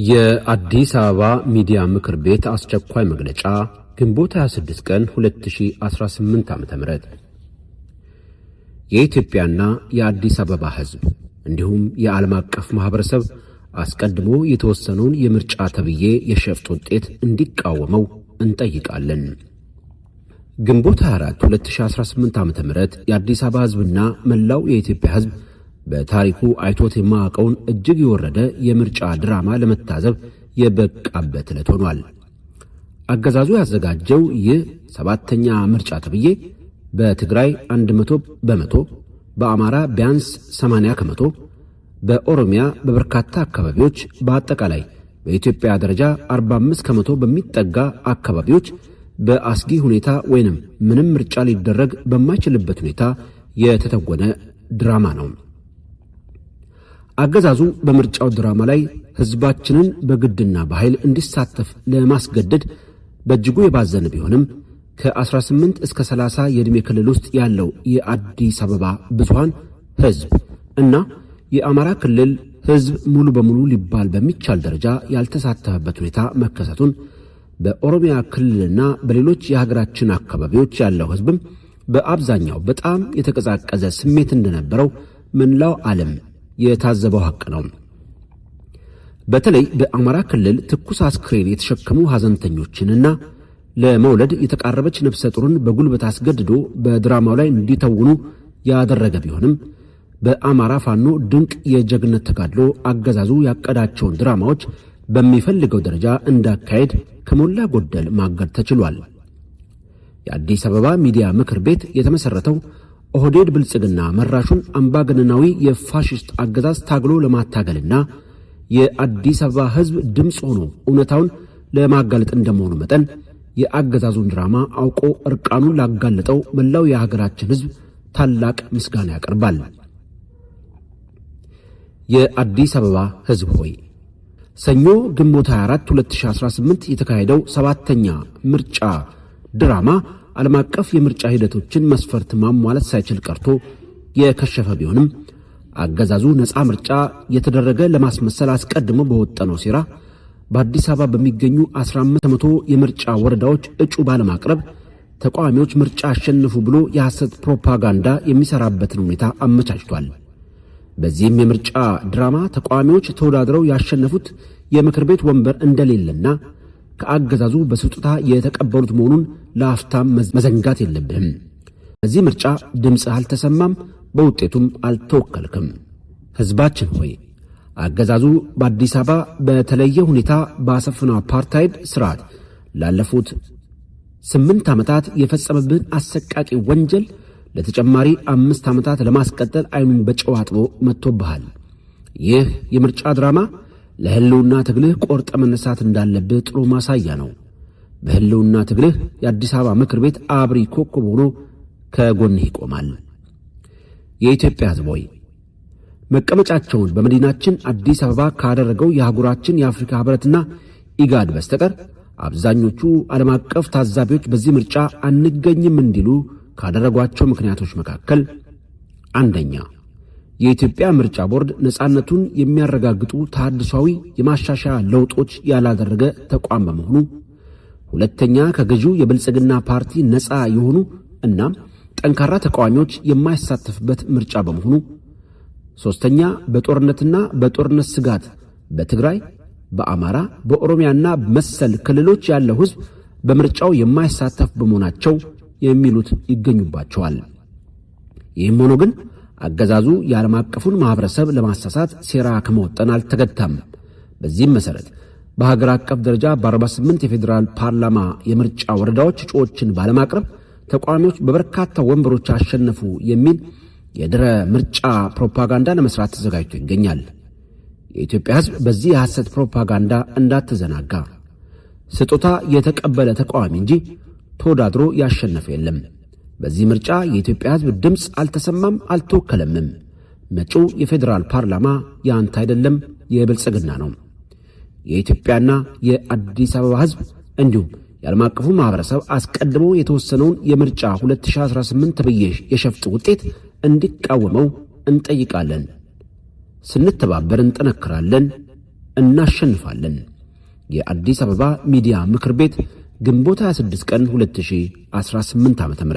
የአዲስ አበባ ሚዲያ ምክር ቤት አስቸኳይ መግለጫ ግንቦት 26 ቀን 2018 ዓ.ም የኢትዮጵያና የአዲስ አበባ ሕዝብ እንዲሁም የዓለም አቀፍ ማህበረሰብ አስቀድሞ የተወሰነውን የምርጫ ተብዬ የሸፍጥ ውጤት እንዲቃወመው እንጠይቃለን። ግንቦት 24 2018 ዓ.ም የአዲስ አበባ ሕዝብና መላው የኢትዮጵያ ሕዝብ በታሪኩ አይቶት የማያውቀውን እጅግ የወረደ የምርጫ ድራማ ለመታዘብ የበቃበት ዕለት ሆኗል። አገዛዙ ያዘጋጀው ይህ ሰባተኛ ምርጫ ተብዬ በትግራይ 100%፣ በአማራ ቢያንስ 80%፣ በኦሮሚያ በበርካታ አካባቢዎች በአጠቃላይ በኢትዮጵያ ደረጃ 45% በሚጠጋ አካባቢዎች በአስጊ ሁኔታ ወይንም ምንም ምርጫ ሊደረግ በማይችልበት ሁኔታ የተተወነ ድራማ ነው። አገዛዙ በምርጫው ድራማ ላይ ህዝባችንን በግድና በኃይል እንዲሳተፍ ለማስገደድ በእጅጉ የባዘነ ቢሆንም ከ18 እስከ 30 የዕድሜ ክልል ውስጥ ያለው የአዲስ አበባ ብዙሃን ህዝብ እና የአማራ ክልል ህዝብ ሙሉ በሙሉ ሊባል በሚቻል ደረጃ ያልተሳተፈበት ሁኔታ መከሰቱን፣ በኦሮሚያ ክልልና በሌሎች የሀገራችን አካባቢዎች ያለው ህዝብም በአብዛኛው በጣም የተቀዛቀዘ ስሜት እንደነበረው መላው ዓለም የታዘበው ሐቅ ነው። በተለይ በአማራ ክልል ትኩስ አስክሬን የተሸከሙ ሐዘንተኞችንና ለመውለድ የተቃረበች ነፍሰ ጡርን በጉልበት አስገድዶ በድራማው ላይ እንዲተውኑ ያደረገ ቢሆንም በአማራ ፋኖ ድንቅ የጀግነት ተጋድሎ አገዛዙ ያቀዳቸውን ድራማዎች በሚፈልገው ደረጃ እንዳካሄድ ከሞላ ጎደል ማገድ ተችሏል። የአዲስ አበባ ሚዲያ ምክር ቤት የተመሰረተው ኦህዴድ ብልጽግና መራሹን አምባገነናዊ የፋሽስት አገዛዝ ታግሎ ለማታገልና የአዲስ አበባ ህዝብ ድምፅ ሆኖ እውነታውን ለማጋለጥ እንደመሆኑ መጠን የአገዛዙን ድራማ አውቆ እርቃኑን ላጋለጠው መላው የሀገራችን ህዝብ ታላቅ ምስጋና ያቀርባል። የአዲስ አበባ ህዝብ ሆይ፣ ሰኞ ግንቦት 24 2018 የተካሄደው ሰባተኛ ምርጫ ድራማ ዓለም አቀፍ የምርጫ ሂደቶችን መስፈርት ማሟላት ሳይችል ቀርቶ የከሸፈ ቢሆንም አገዛዙ ነፃ ምርጫ የተደረገ ለማስመሰል አስቀድሞ በወጠነው ሴራ በአዲስ አበባ በሚገኙ 15% የምርጫ ወረዳዎች እጩ ባለማቅረብ ተቃዋሚዎች ምርጫ አሸንፉ ብሎ የሐሰት ፕሮፓጋንዳ የሚሰራበትን ሁኔታ አመቻችቷል። በዚህም የምርጫ ድራማ ተቃዋሚዎች ተወዳድረው ያሸነፉት የምክር ቤት ወንበር እንደሌለና ከአገዛዙ በስጦታ የተቀበሉት መሆኑን ለአፍታም መዘንጋት የለብህም። በዚህ ምርጫ ድምፅህ አልተሰማም፣ በውጤቱም አልተወከልክም። ሕዝባችን ሆይ፣ አገዛዙ በአዲስ አበባ በተለየ ሁኔታ ባሰፈነው አፓርታይድ ስርዓት ላለፉት 8 ዓመታት የፈጸመብን አሰቃቂ ወንጀል ለተጨማሪ 5 ዓመታት ለማስቀጠል አይኑን በጨው አጥቦ መጥቶብሃል። ይህ የምርጫ ድራማ ለህልውና ትግልህ ቆርጠ መነሳት እንዳለብህ ጥሩ ማሳያ ነው። በህልውና ትግልህ የአዲስ አበባ ምክር ቤት አብሪ ኮከብ ሆኖ ከጎንህ ይቆማል። የኢትዮጵያ ሕዝብ ሆይ፣ መቀመጫቸውን በመዲናችን አዲስ አበባ ካደረገው የአህጉራችን የአፍሪካ ህብረትና ኢጋድ በስተቀር አብዛኞቹ ዓለም አቀፍ ታዛቢዎች በዚህ ምርጫ አንገኝም እንዲሉ ካደረጓቸው ምክንያቶች መካከል አንደኛ፣ የኢትዮጵያ ምርጫ ቦርድ ነፃነቱን የሚያረጋግጡ ተሐድሷዊ የማሻሻያ ለውጦች ያላደረገ ተቋም በመሆኑ፣ ሁለተኛ፣ ከገዢው የብልጽግና ፓርቲ ነፃ የሆኑ እና ጠንካራ ተቃዋሚዎች የማይሳተፍበት ምርጫ በመሆኑ፣ ሶስተኛ፣ በጦርነትና በጦርነት ስጋት በትግራይ፣ በአማራ፣ በኦሮሚያና መሰል ክልሎች ያለው ህዝብ በምርጫው የማይሳተፍ በመሆናቸው የሚሉት ይገኙባቸዋል። ይህም ሆኖ ግን አገዛዙ የዓለም አቀፉን ማህበረሰብ ለማሳሳት ሴራ ከመወጠን አልተገታም። በዚህም መሰረት በሀገር አቀፍ ደረጃ በ48 የፌዴራል ፓርላማ የምርጫ ወረዳዎች እጩዎችን ባለማቅረብ ተቃዋሚዎች በበርካታ ወንበሮች አሸነፉ የሚል የድረ ምርጫ ፕሮፓጋንዳ ለመስራት ተዘጋጅቶ ይገኛል። የኢትዮጵያ ህዝብ በዚህ የሐሰት ፕሮፓጋንዳ እንዳትዘናጋ። ስጦታ የተቀበለ ተቃዋሚ እንጂ ተወዳድሮ ያሸነፈ የለም። በዚህ ምርጫ የኢትዮጵያ ህዝብ ድምፅ አልተሰማም፣ አልተወከለምም። መጪው የፌዴራል ፓርላማ ያንተ አይደለም፣ የብልጽግና ነው። የኢትዮጵያና የአዲስ አበባ ህዝብ እንዲሁም የዓለም አቀፉ ማህበረሰብ አስቀድሞ የተወሰነውን የምርጫ 2018 ተብዬ የሸፍጥ ውጤት እንዲቃወመው እንጠይቃለን። ስንተባበር እንጠነክራለን። እናሸንፋለን። የአዲስ አበባ ሚዲያ ምክር ቤት ግንቦት 26 ቀን 2018 ዓ.ም